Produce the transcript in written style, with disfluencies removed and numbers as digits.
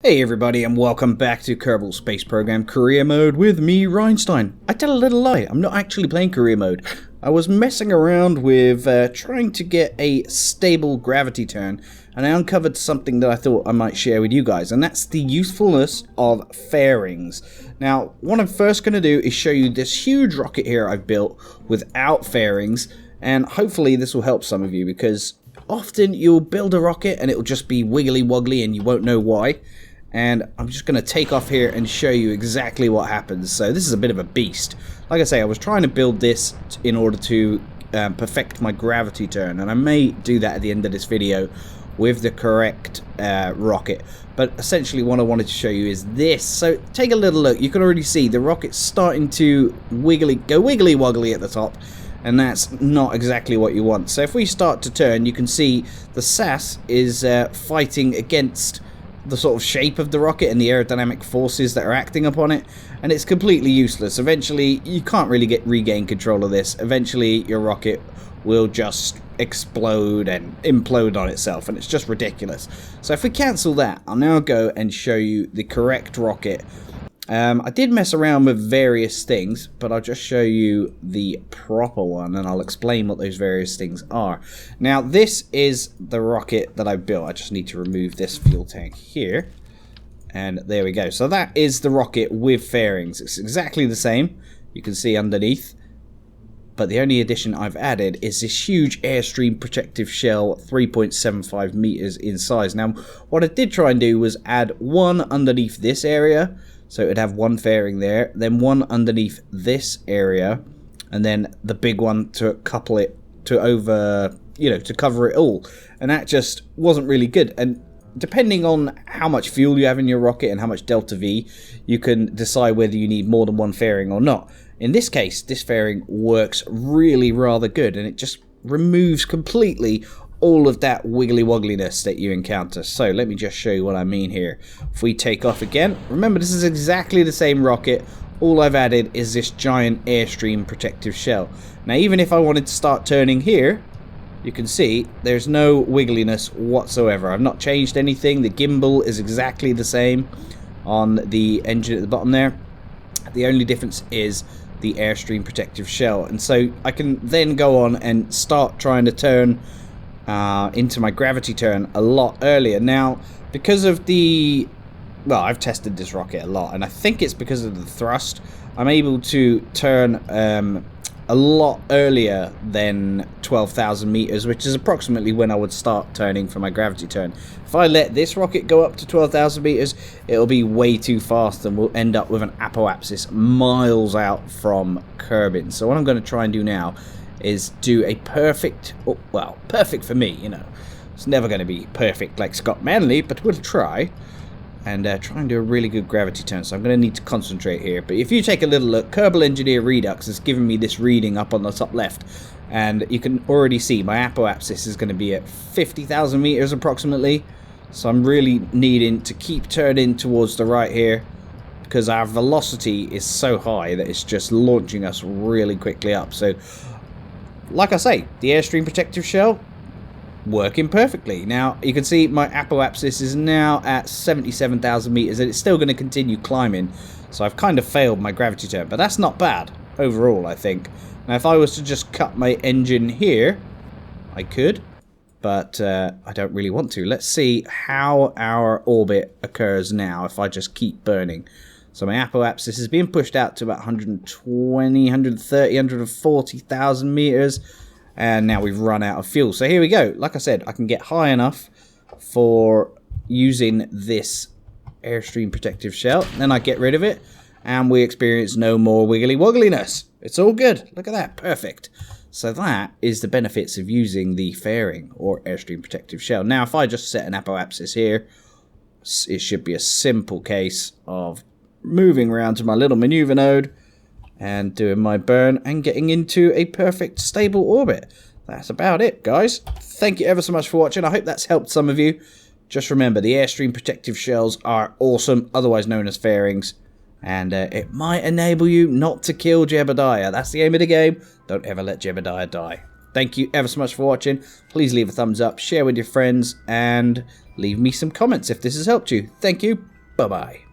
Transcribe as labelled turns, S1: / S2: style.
S1: Hey everybody, and welcome back to Kerbal Space Program Career Mode with me, Reinstein. I tell a little lie, I'm not actually playing Career Mode. I was messing around with trying to get a stable gravity turn, and I uncovered something that I thought I might share with you guys, and that's the usefulness of fairings. Now, what I'm first going to do is show you this huge rocket here I've built without fairings, and hopefully this will help some of you, because often you'll build a rocket and it'll just be wiggly woggly and you won't know why. And I'm just going to take off here and show you exactly what happens. So this is a bit of a beast. Like I say, I was trying to build this in order to perfect my gravity turn, and I may do that at the end of this video with the correct rocket. But essentially what I wanted to show you is this. So take a little look. You can already see the rocket's starting to go wiggly woggly at the top, and that's not exactly what you want. So if we start to turn, you can see the SAS is fighting against the sort of shape of the rocket and the aerodynamic forces that are acting upon it, and it's completely useless. Eventually you can't really regain control of this. Eventually your rocket will just explode and implode on itself, and it's just ridiculous. So if we cancel that, I'll now go and show you the correct rocket. I did mess around with various things, but I'll just show you the proper one and I'll explain what those various things are. Now, this is the rocket that I built. I just need to remove this fuel tank here. And there we go. So that is the rocket with fairings. It's exactly the same. You can see underneath. But the only addition I've added is this huge airstream protective shell, 3.75 meters in size. Now, what I did try and do was add one underneath this area. So it'd have one fairing there, then one underneath this area, and then the big one to couple it to to cover it all. And that just wasn't really good. And depending on how much fuel you have in your rocket and how much delta V, you can decide whether you need more than one fairing or not. In this case, this fairing works really rather good, and it just removes completely all of that wiggly woggliness that you encounter. So let me just show you what I mean here. If we take off again, remember this is exactly the same rocket. All I've added is this giant airstream protective shell. Now even if I wanted to start turning here, you can see there's no wiggliness whatsoever. I've not changed anything. The gimbal is exactly the same on the engine at the bottom there. The only difference is the airstream protective shell. And so I can then go on and start trying to turn into my gravity turn a lot earlier. Now, because of well, I've tested this rocket a lot, and I think it's because of the thrust, I'm able to turn a lot earlier than 12,000 meters, which is approximately when I would start turning for my gravity turn. If I let this rocket go up to 12,000 meters, it'll be way too fast, and we'll end up with an apoapsis miles out from Kerbin. So what I'm going to try and do now is do a perfect, well, perfect for me, you know. It's never going to be perfect like Scott Manley, but we'll try. And try and do a really good gravity turn, so I'm going to need to concentrate here. But if you take a little look, Kerbal Engineer Redux has given me this reading up on the top left. And you can already see my apoapsis is going to be at 50,000 meters approximately. So I'm really needing to keep turning towards the right here, because our velocity is so high that it's just launching us really quickly up. So like I say, the airstream protective shell working perfectly. Now you can see my apoapsis is now at 77,000 meters, and it's still going to continue climbing. So I've kind of failed my gravity turn, but that's not bad overall, I think. Now if I was to just cut my engine here, I could, but I don't really want to. Let's see how our orbit occurs now if I just keep burning. So my apoapsis is being pushed out to about 120, 130, 140,000 meters. And now we've run out of fuel. So here we go. Like I said, I can get high enough for using this airstream protective shell. Then I get rid of it, and we experience no more wiggly woggliness. It's all good. Look at that. Perfect. So that is the benefits of using the fairing or airstream protective shell. Now if I just set an apoapsis here, it should be a simple case of moving around to my little maneuver node and doing my burn and getting into a perfect stable orbit. That's about it, guys. Thank you ever so much for watching. I hope that's helped some of you. Just remember, the airstream protective shells are awesome, otherwise known as fairings, and it might enable you not to kill Jebediah. That's the aim of the game. Don't ever let Jebediah die. Thank you ever so much for watching. Please leave a thumbs up, share with your friends, and leave me some comments if this has helped you. Thank you. Bye-bye.